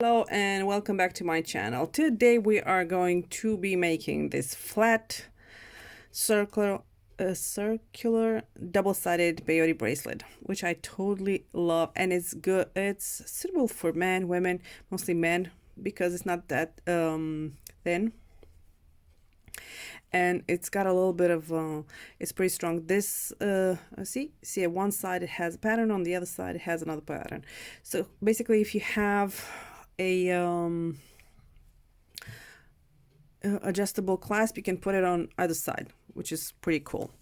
Hello and welcome back to my channel. Today we are going to be making this flat circular double-sided peyote bracelet, which I totally love, and it's good. It's suitable for men, women, mostly men, because it's not that thin, and it's got a little bit of it's pretty strong. This see at one side it has a pattern, on the other side it has another pattern. So basically, if you have a adjustable clasp, you can put it on either side, which is pretty cool.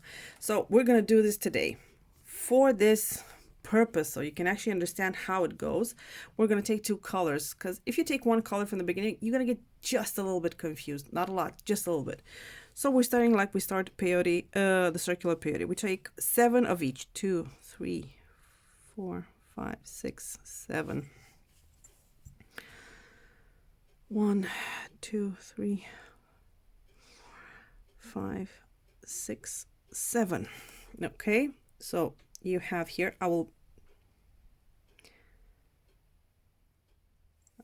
So we're gonna do this today for this purpose, so you can actually understand how it goes. We're gonna take two colors, because if you take one color from the beginning, you're gonna get just a little bit confused. Not a lot, just a little bit. So we're starting like we start peyote, the circular peyote. We take 7 of each. 2, 3, 4, 5, 6, 7. 1, 2, 3, 5, 6, 7. Okay, so you have here,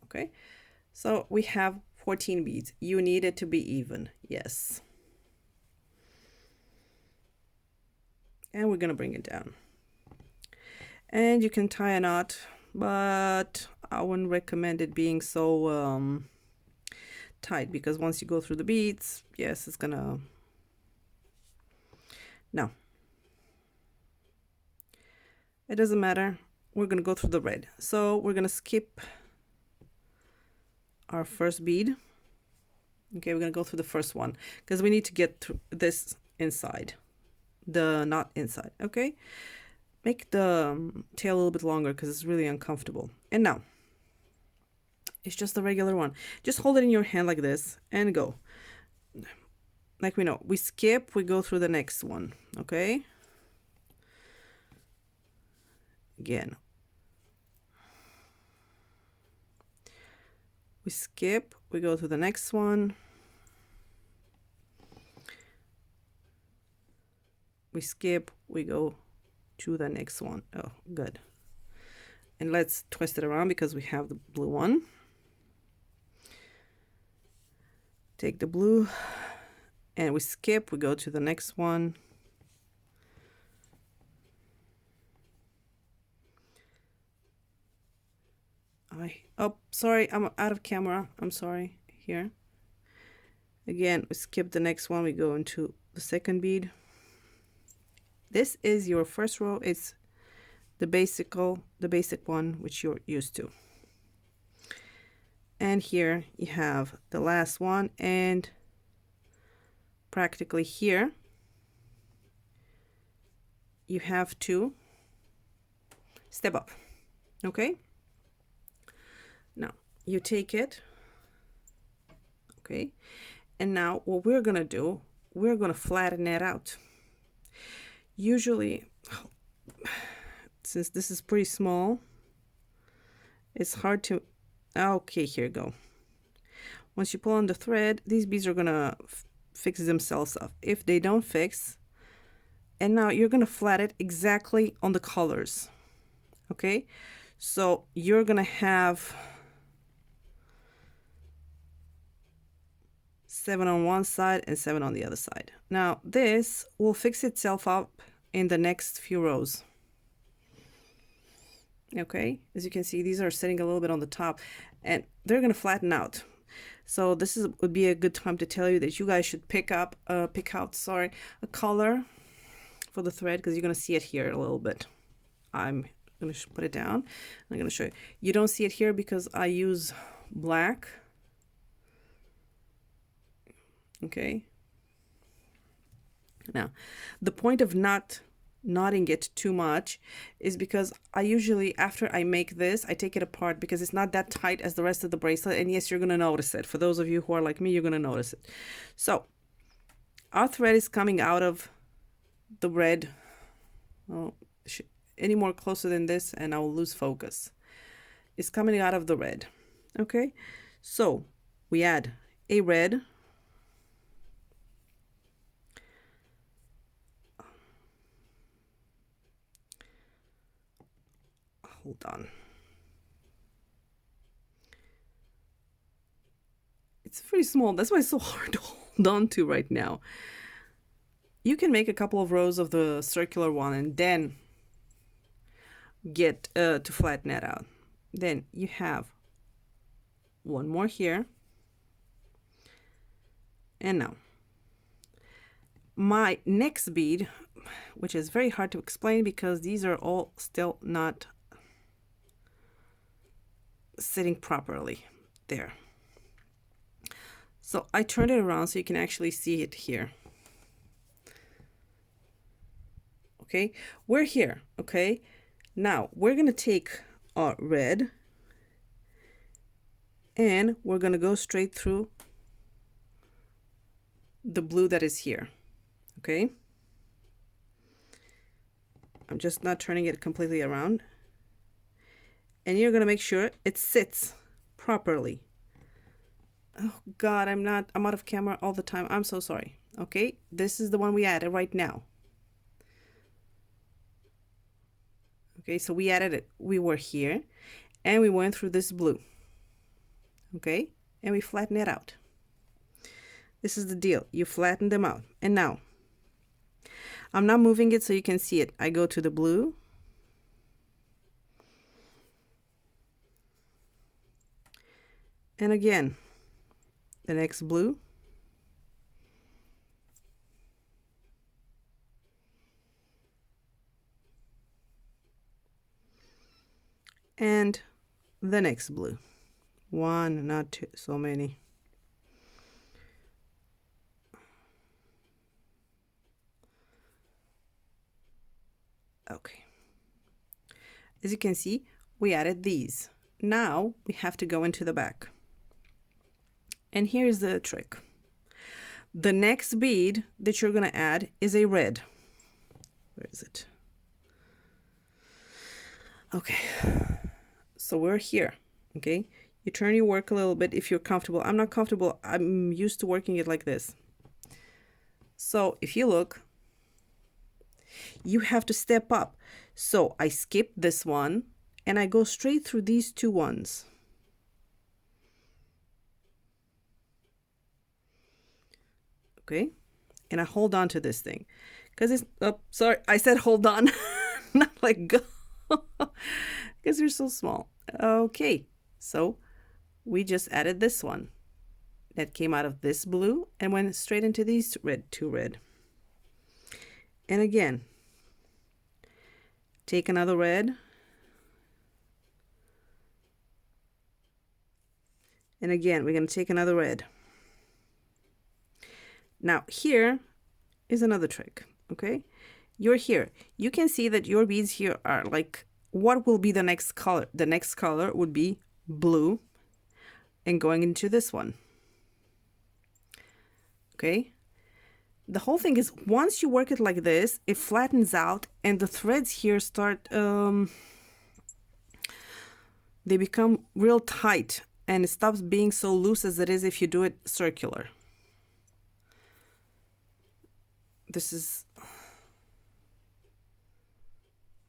okay, so we have 14 beads. You need it to be even, yes. And we're gonna bring it down. And you can tie a knot, but I wouldn't recommend it being so tight, because once you go through the beads, yes, it's gonna, no, it doesn't matter. We're gonna go through the red, so we're gonna skip our first bead. Okay, we're gonna go through the first one because we need to get through this inside, the knot inside. Okay, make the tail a little bit longer because it's really uncomfortable. And now it's just the regular one. Just hold it in your hand like this and go. Like we know, we skip, we go through the next one. Okay, again, we skip, we go to the next one. We skip, we go to the next one. Oh, good. And let's twist it around because we have the blue one. Take the blue and we skip, we go to the next one. Oh, sorry, I'm out of camera. I'm sorry. Here. Again, we skip the next one, we go into the second bead. This is your first row. It's the basic one which you're used to. And here you have the last one, and practically here you have to step up. Okay, now you take it. Okay, and now what we're gonna do, we're gonna flatten it out. Usually, since this is pretty small, it's hard to, okay, here you go. Once you pull on the thread, these beads are gonna fix themselves up. If they don't fix, and now you're gonna flat it exactly on the colors. Okay, so you're gonna have 7 on one side and 7 on the other side. Now this will fix itself up in the next few rows. Okay, as you can see, these are sitting a little bit on the top and they're going to flatten out. So this would be a good time to tell you that you guys should pick out a color for the thread, because you're going to see it here a little bit. I'm going to put it down. I'm going to show you. You don't see it here because I use black. Okay, now the point of not knotting it too much is because I usually, after I make this, I take it apart because it's not that tight as the rest of the bracelet. And yes, you're gonna notice it. For those of you who are like me, you're gonna notice it. So our thread is coming out of the red. Oh, any more closer than this and I will lose focus. It's coming out of the red. Okay, so we add a red. Hold on. It's very small. That's why it's so hard to hold on to right now. You can make a couple of rows of the circular one and then get to flatten it out. Then you have one more here. And now my next bead, which is very hard to explain because these are all still not sitting properly there. So I turned it around so you can actually see it here. Okay, we're here. Okay, now we're gonna take our red and we're gonna go straight through the blue that is here. Okay, I'm just not turning it completely around, and you're gonna make sure it sits properly. Oh God, I'm out of camera all the time. I'm so sorry. Okay, this is the one we added right now. Okay, so we added it. We were here and we went through this blue. Okay, and we flatten it out. This is the deal. You flatten them out. And now I'm not moving it so you can see it. I go to the blue. And again, the next blue. And the next blue. One, not two, so many. Okay. As you can see, we added these. Now we have to go into the back. And here's the trick. The next bead that you're going to add is a red. Where is it? Okay. So we're here. Okay. You turn your work a little bit if you're comfortable. I'm not comfortable. I'm used to working it like this. So if you look, you have to step up. So I skip this one and I go straight through these two ones. Okay, and I hold on to this thing because it's, oh, sorry, I said hold on, not like go, because you're so small. Okay, so we just added this one that came out of this blue and went straight into these two red. And again, take another red. And again, we're going to take another red. Now here is another trick, okay? You're here. You can see that your beads here are like, what will be the next color? The next color would be blue and going into this one, okay? The whole thing is once you work it like this, it flattens out and the threads here start, they become real tight and it stops being so loose as it is if you do it circular. This is,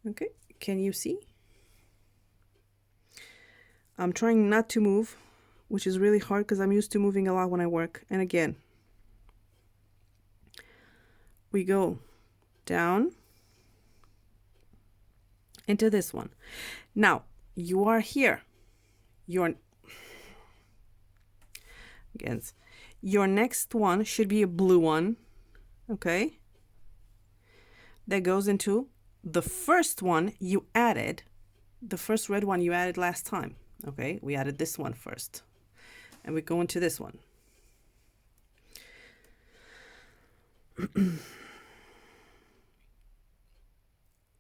okay, can you see? I'm trying not to move, which is really hard because I'm used to moving a lot when I work. And again, we go down into this one. Now, you are here. Your next one should be a blue one. Okay, that goes into the first one you added, the first red one you added last time. Okay, we added this one first and we go into this one.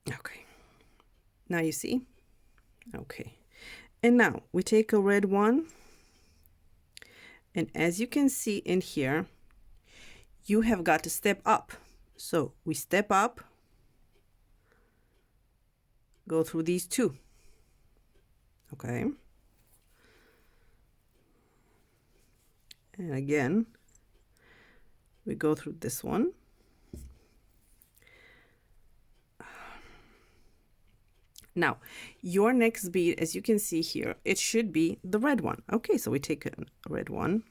Okay, now you see. Okay, and now we take a red one, and as you can see in here, you have got to step up. So we step up, go through these two. Okay. And again, we go through this one. Now, your next bead, as you can see here, it should be the red one. Okay, so we take a red one.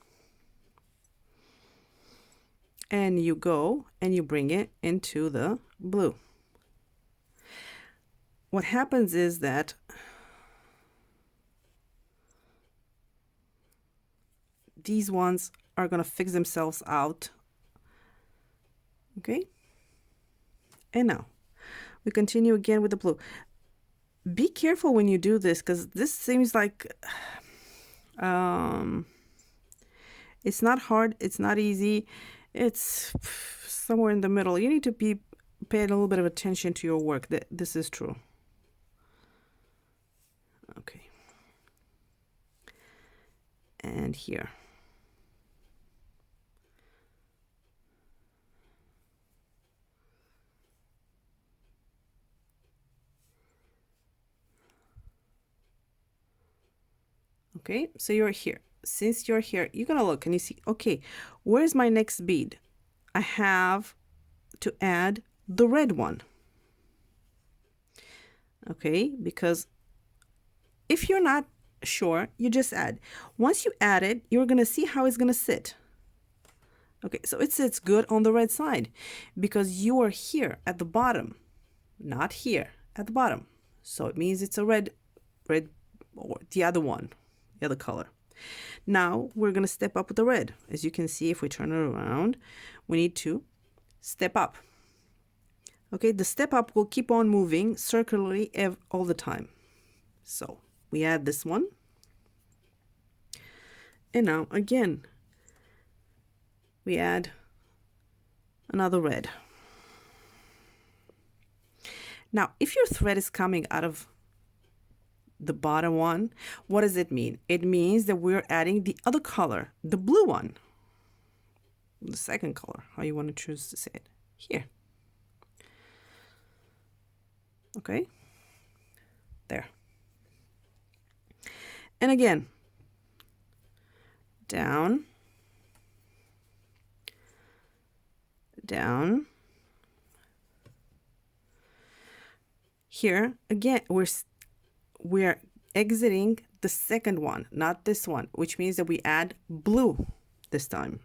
and you go and you bring it into the blue. What happens is that these ones are going to fix themselves out. Okay? And now we continue again with the blue. Be careful when you do this, because this seems like it's not hard, it's not easy, it's somewhere in the middle. You need to pay a little bit of attention to your work. This is true. Okay. And here. Okay, so you're here. Since you're here, you're gonna look and you see, okay, where's my next bead? I have to add the red one. Okay, because if you're not sure, you just add. Once you add it, you're gonna see how it's gonna sit. Okay, so it sits good on the red side because you are here at the bottom, not here at the bottom. So it means it's a red, or the other one, the other color. Now we're going to step up with the red. As you can see, if we turn it around, we need to step up. Okay, the step up will keep on moving circularly all the time. So we add this one. And now again, we add another red. Now, if your thread is coming out of the bottom one, what does it mean? It means that we're adding the other color, the blue one, the second color, how you want to choose to say it, here. Okay, there. And again, down, down. Here again, we're exiting the second one, not this one, which means that we add blue this time.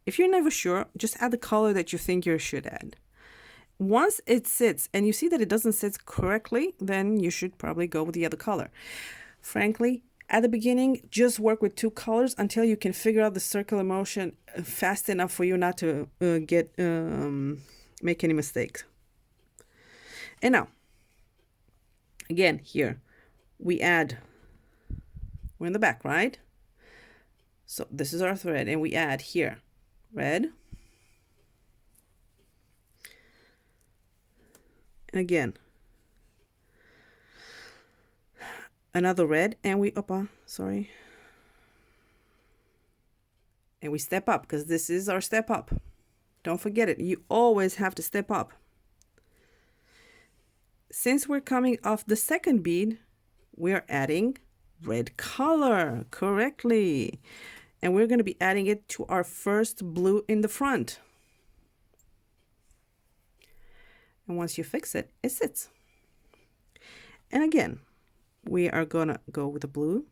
If you're never sure, just add the color that you think you should add. Once it sits and you see that it doesn't sit correctly, then you should probably go with the other color. Frankly, at the beginning, just work with two colors until you can figure out the circular motion fast enough for you not to make any mistakes. And now, again, here, we're in the back, right? So this is our thread, and we add here, red. And again, another red, and and we step up, because this is our step up. Don't forget it. You always have to step up. Since we're coming off the second bead, we're adding red color correctly. And we're going to be adding it to our first blue in the front. And once you fix it, it sits. And again, we are going to go with the blue.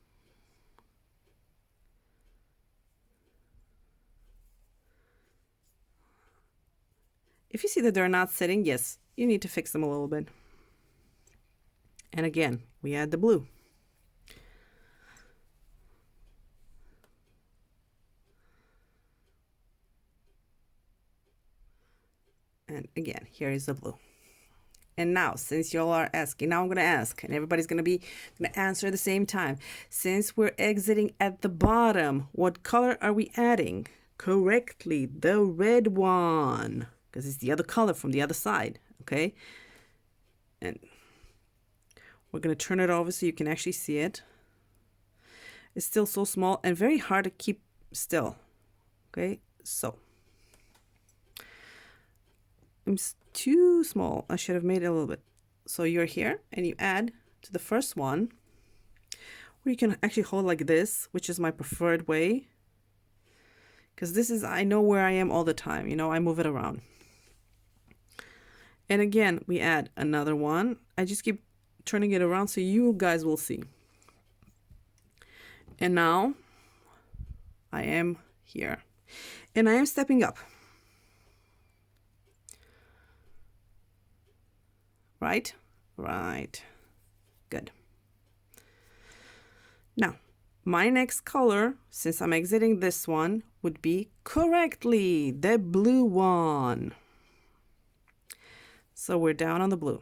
If you see that they're not sitting, yes, you need to fix them a little bit. And again, we add the blue. And again, here is the blue. And now, since y'all are asking, now I'm going to ask, and everybody's going to answer at the same time. Since we're exiting at the bottom, what color are we adding? Correctly, the red one, because it's the other color from the other side, okay? And we're going to turn it over so you can actually see it. It's still so small and very hard to keep still. Okay, so it's too small. I should have made it a little bit. So you're here and you add to the first one, where you can actually hold like this, which is my preferred way. Because this is, I know where I am all the time. You know, I move it around. And again, we add another one. I just keep turning it around so you guys will see. And now I am here. And I am stepping up. Right? Right. Good. Now, my next color, since I'm exiting this one, would be correctly the blue one. So we're down on the blue.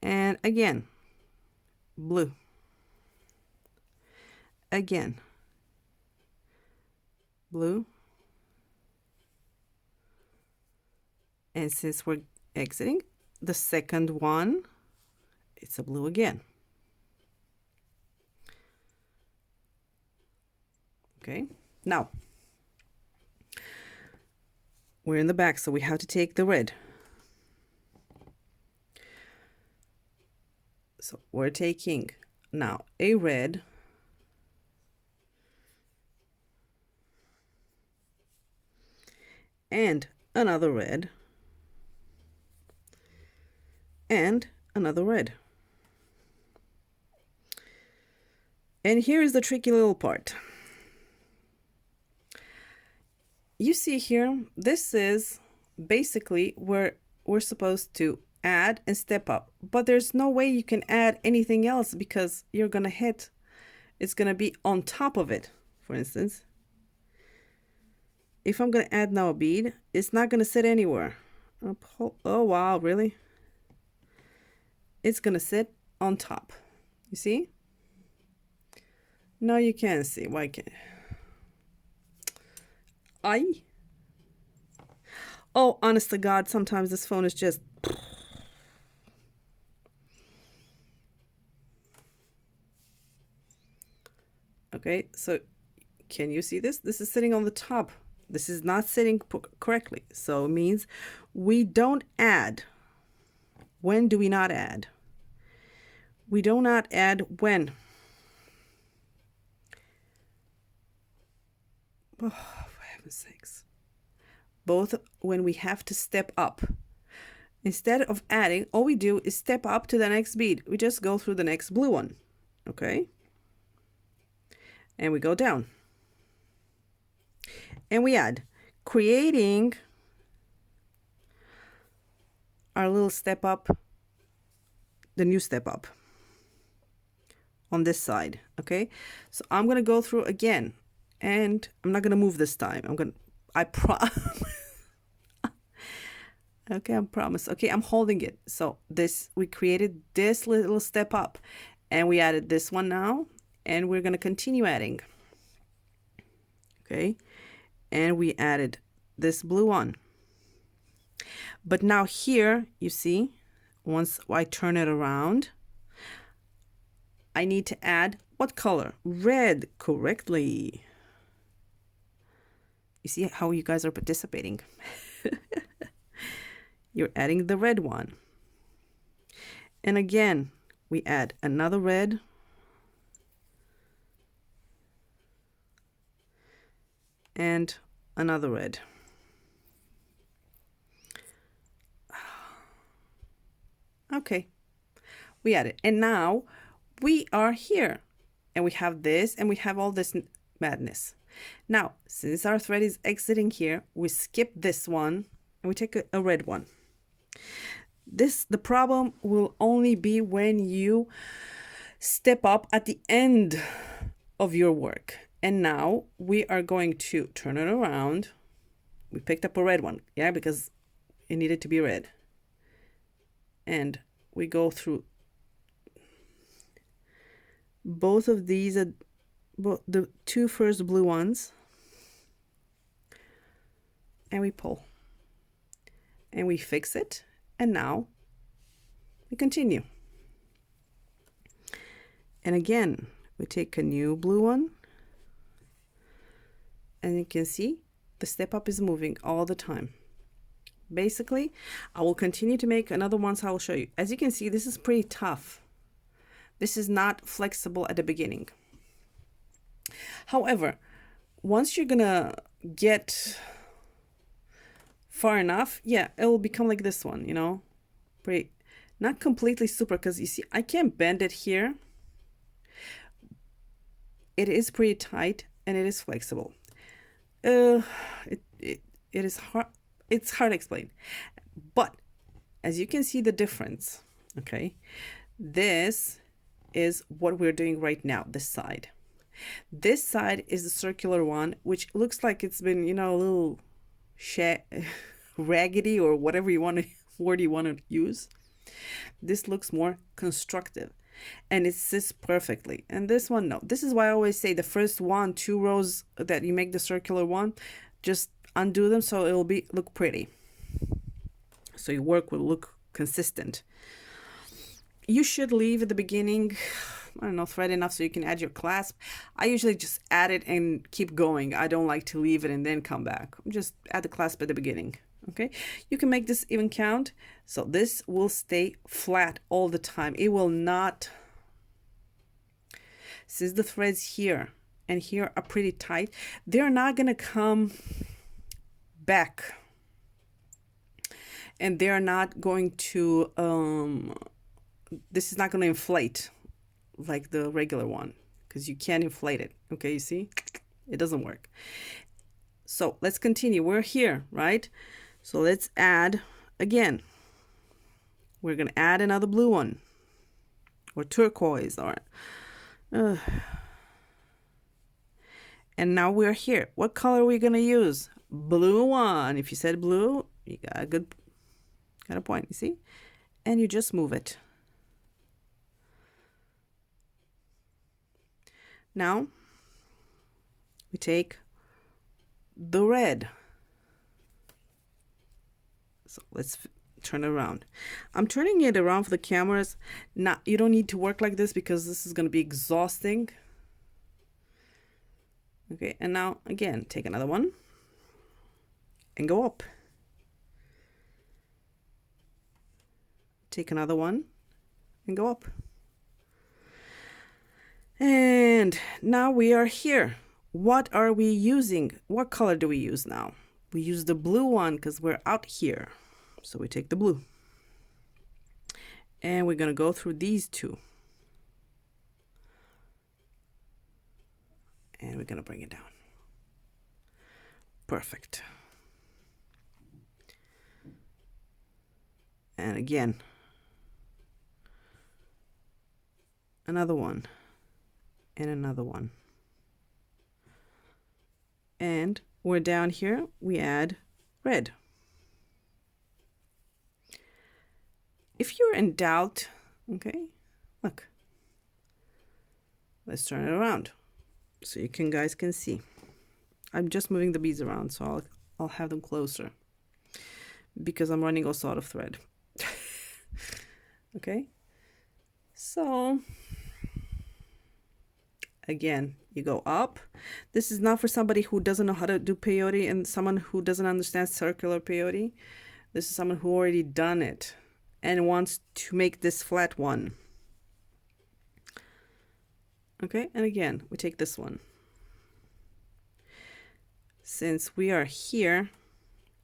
And again, blue. Again, blue. And since we're exiting the second one, it's a blue again. Okay, now we're in the back, so we have to take the red. So we're taking now a red, and another red, and another red. And here is the tricky little part. You see here, this is basically where we're supposed to add and step up, but there's no way you can add anything else because you're gonna hit, it's gonna be on top of it. For instance, if I'm gonna add now a bead, it's not gonna sit anywhere. Oh wow, really? It's gonna sit on top. You see? No, you can't see. Why can't? Oh, honest to God, sometimes this phone is just. Okay, so can you see this? This is sitting on the top. This is not sitting correctly. So it means we don't add. When do we not add? We do not add when. Oh, for heaven's sakes. Both when we have to step up. Instead of adding, all we do is step up to the next bead. We just go through the next blue one. Okay? And we go down. And we add, creating our little step up, the new step up on this side. Okay? So I'm going to go through again. And I'm not going to move this time. I promise. Okay, I promise. Okay, I'm holding it. So we created this little step up and we added this one now and we're going to continue adding. Okay, and we added this blue one. But now here, you see, once I turn it around, I need to add what color? Red, correctly. You see how you guys are participating. You're adding the red one. And again, we add another red. And another red. Okay, we added. And now we are here. And we have this and we have all this madness. Now, since our thread is exiting here, we skip this one and we take a red one. The problem will only be when you step up at the end of your work. And now we are going to turn it around. We picked up a red one, yeah, because it needed to be red. And we go through both of these, the two first blue ones, and we pull. And we fix it. And now we continue. And again, we take a new blue one. And you can see the step up is moving all the time. Basically, I will continue to make another one, so I will show you. As you can see, this is pretty tough. This is not flexible at the beginning. However, once you're gonna get far enough, yeah, it will become like this one, you know, pretty, not completely super, because you see, I can't bend it here. It is pretty tight, and it is flexible. Uh, it is hard. It's hard to explain, but as you can see the difference, okay, this is what we're doing right now, this side. This side is the circular one, which looks like it's been, you know, a little raggedy or whatever you want to word you want to use. This looks more constructive and it sits perfectly. And this one, no. This is why I always say the first 2 rows that you make the circular one, just undo them so it'll look pretty. So your work will look consistent. You should leave at the beginning, I don't know, thread enough so you can add your clasp. I usually just add it and keep going. I don't like to leave it and then come back. Just add the clasp at the beginning. Okay, you can make this even count. So this will stay flat all the time. It will not, since the threads here and here are pretty tight, they're not gonna come back. And they're not going to, this is not going to inflate like the regular one because you can't inflate it. Okay, you see? It doesn't work. So let's continue. We're here, right? So let's add again. We're going to add another blue one or turquoise or... And now we're here. What color are we going to use? Blue one. If you said blue, you got a point, you see? And you just move it. Now, we take the red. So let's turn it around. I'm turning it around for the cameras. Now, you don't need to work like this because this is going to be exhausting. Okay, and now, again, take another one and go up. Take another one and go up. And now we are here. What are we using? What color do we use now? We use the blue one because we're out here. So we take the blue. And we're going to go through these two. And we're going to bring it down. Perfect. And again, another one and another one. And we're down here, we add red. If you're in doubt, okay, look. Let's turn it around so you guys can see. I'm just moving the beads around, so I'll have them closer because I'm running also out of thread. Okay, so again, you go up. This is not for somebody who doesn't know how to do peyote and someone who doesn't understand circular peyote. This is someone who already done it and wants to make this flat one. Okay, and again, we take this one. Since we are here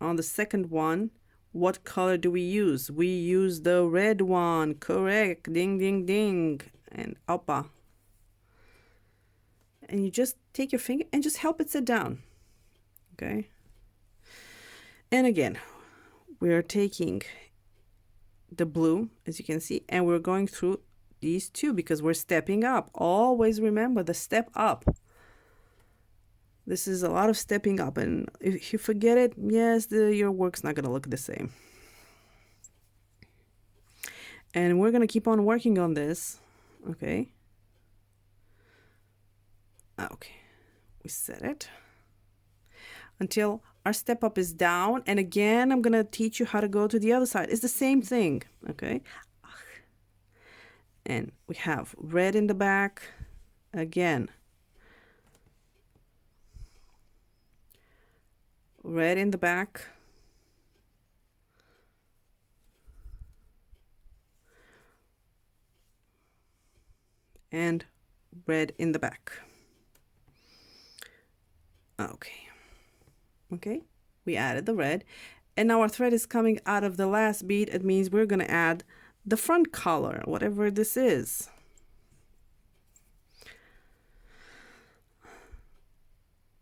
on the second one, what color do we use? We use the red one. Correct. Ding, ding, ding. And oppa. And you just take your finger and just help it sit down. Okay. And again, we're taking the blue, as you can see, and we're going through these two because we're stepping up. Always remember the step up. This is a lot of stepping up, and if you forget it, yes, your work's not going to look the same. And we're going to keep on working on this, okay? Okay, we set it until our step up is down. And again, I'm going to teach you how to go to the other side. It's the same thing, okay? And we have red in the back again. Red in the back. And red in the back. Okay. Okay, we added the red. And now our thread is coming out of the last bead. It means we're going to add the front color, whatever this is.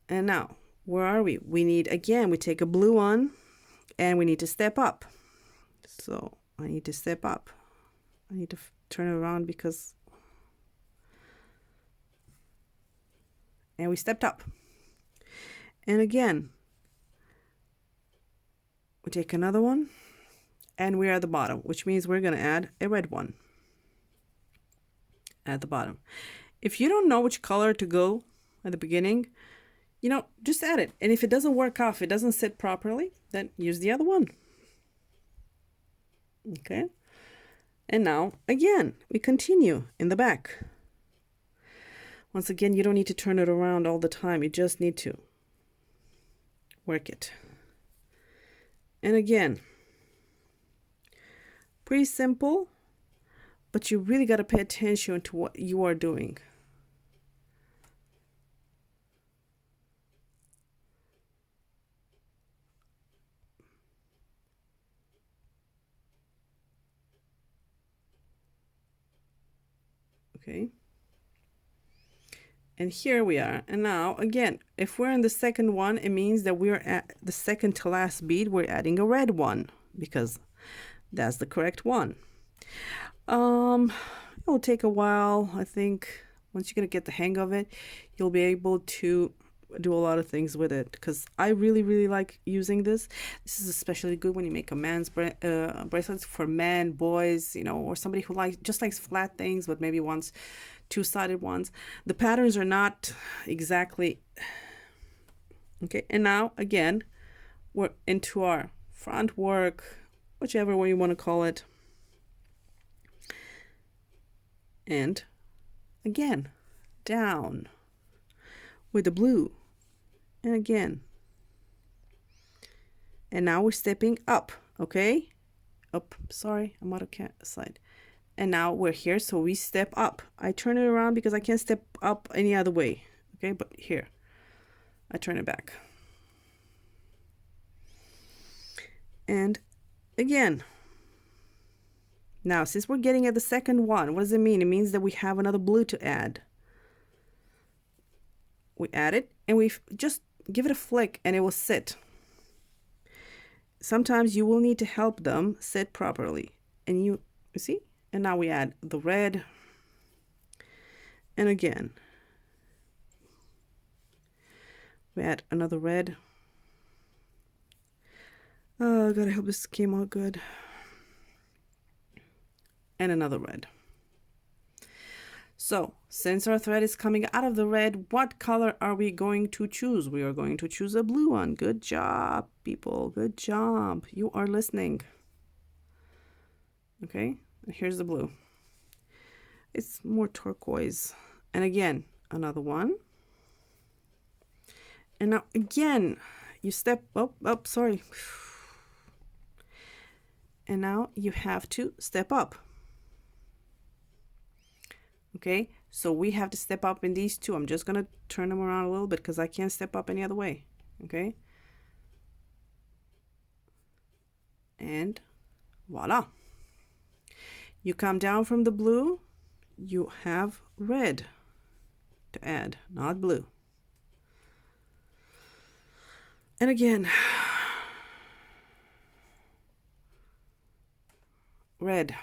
And now, where are we? We need, again, we take a blue one and we need to step up. So I need to step up. I need to turn it around because, and we stepped up. And again, we take another one and we're at the bottom, which means we're going to add a red one at the bottom. If you don't know which color to go at the beginning, you know, just add it. And if it doesn't work out, if it doesn't sit properly, then use the other one. Okay. And now, again, we continue in the back. Once again, you don't need to turn it around all the time. You just need to work it. And again, pretty simple, but you really got to pay attention to what you are doing. Okay. And here we are. And now, again, if we're in the second one, it means that we're at the second to last bead. We're adding a red one because that's the correct one. It'll take a while. I think once you're going to get the hang of it, you'll be able to do a lot of things with it, because I really like using this. This is especially good when you make a man's bracelets for men, boys, you know, or somebody who just likes flat things but maybe wants two-sided ones. The patterns are not exactly okay. And now again, we're into our front work, whichever way you want to call it. And again, down with the blue, and again, and now we're stepping up. Okay, up, sorry, I'm out of side. And now we're here, so we step up. I turn it around because I can't step up any other way. Okay, but here I turn it back, and again. Now, since we're getting at the second one, what does it mean? It means that we have another blue to add. We add it and we just give it a flick and it will sit. Sometimes you will need to help them sit properly. And you see? And now we add the red. And again, we add another red. Oh God, I hope this came out good. And another red. So since our thread is coming out of the red, what color are we going to choose? We are going to choose a blue one. Good job, people. Good job. You are listening. Okay, and here's the blue. It's more turquoise. And again, another one. And now again, you step up, sorry. And now you have to step up. Okay, so we have to step up in these two. I'm just going to turn them around a little bit because I can't step up any other way. Okay. And voila. You come down from the blue, you have red to add, not blue. And again, red.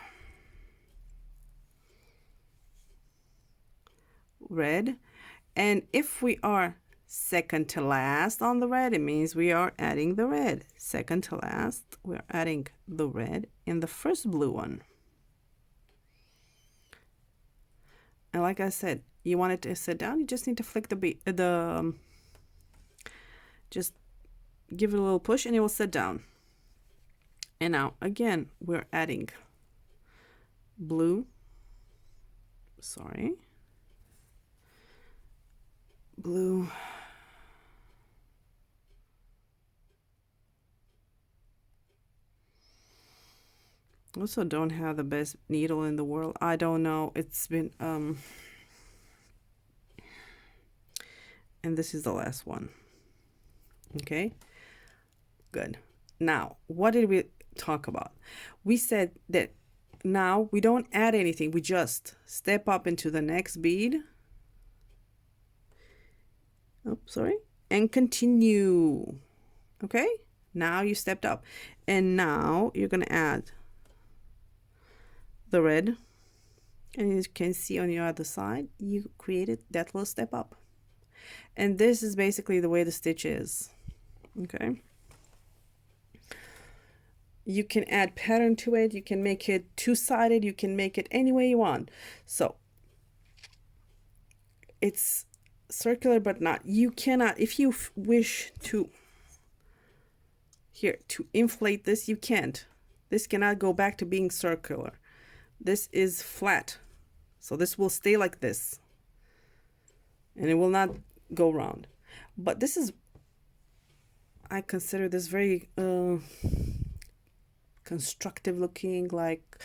Red. And if we are second to last on the red, it means we are adding the red. Second to last, we're adding the red in the first blue one. And like I said, you want it to sit down, you just need to flick just give it a little push and it will sit down. And now again, we're adding blue. Sorry. Blue. Also don't have the best needle in the world. I don't know. It's been and this is the last one. Okay. Good. Now, what did we talk about? We said that now we don't add anything. We just step up into the next bead. Oh, sorry. and continue. Okay, now you stepped up, and now you're gonna add the red, and as you can see on your other side, you created that little step up. And this is basically the way the stitch is. Okay, you can add pattern to it, you can make it two-sided, you can make it any way you want. So it's circular but not, you cannot, if you wish to here to inflate this, you can't. This cannot go back to being circular. This is flat, so this will stay like this and it will not go round. But this is, I consider this very constructive looking, like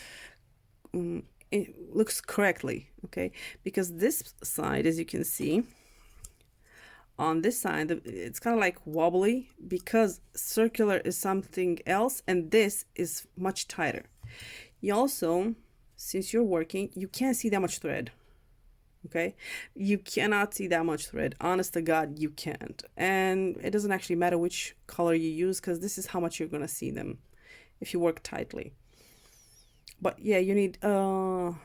it looks correctly. Okay, because this side, as you can see on this side, it's kind of like wobbly because circular is something else and this is much tighter. You also, since you're working, you can't see that much thread. Okay, you cannot see that much thread, honest to God, you can't. And it doesn't actually matter which color you use, because this is how much you're gonna see them if you work tightly. But yeah, you need to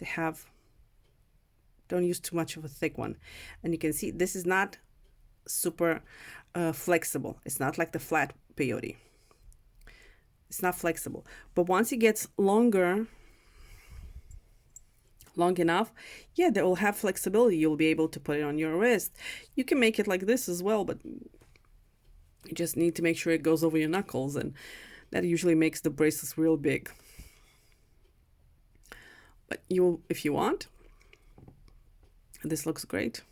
have, don't use too much of a thick one. And you can see this is not super flexible. It's not like the flat peyote. It's not flexible. But once it gets long enough, yeah, they will have flexibility. You'll be able to put it on your wrist. You can make it like this as well, but you just need to make sure it goes over your knuckles, and that usually makes the bracelets real big. But you, if you want, this looks great.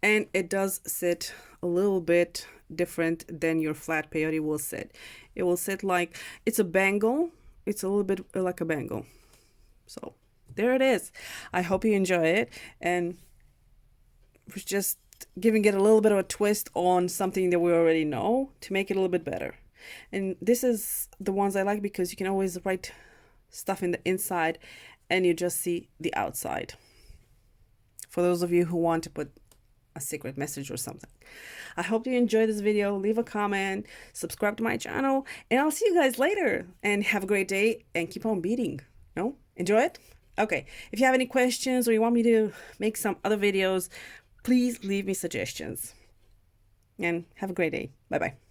And it does sit a little bit different than your flat peyote will sit. It will sit like, it's a bangle. It's a little bit like a bangle. So there it is. I hope you enjoy it, and we're just giving it a little bit of a twist on something that we already know to make it a little bit better. And this is the ones I like because you can always write stuff in the inside and you just see the outside. For those of you who want to put a secret message or something. I hope you enjoyed this video. Leave a comment, subscribe to my channel, and I'll see you guys later. And have a great day and keep on beating. No? Enjoy it? Okay. If you have any questions or you want me to make some other videos, please leave me suggestions. And have a great day. Bye-bye.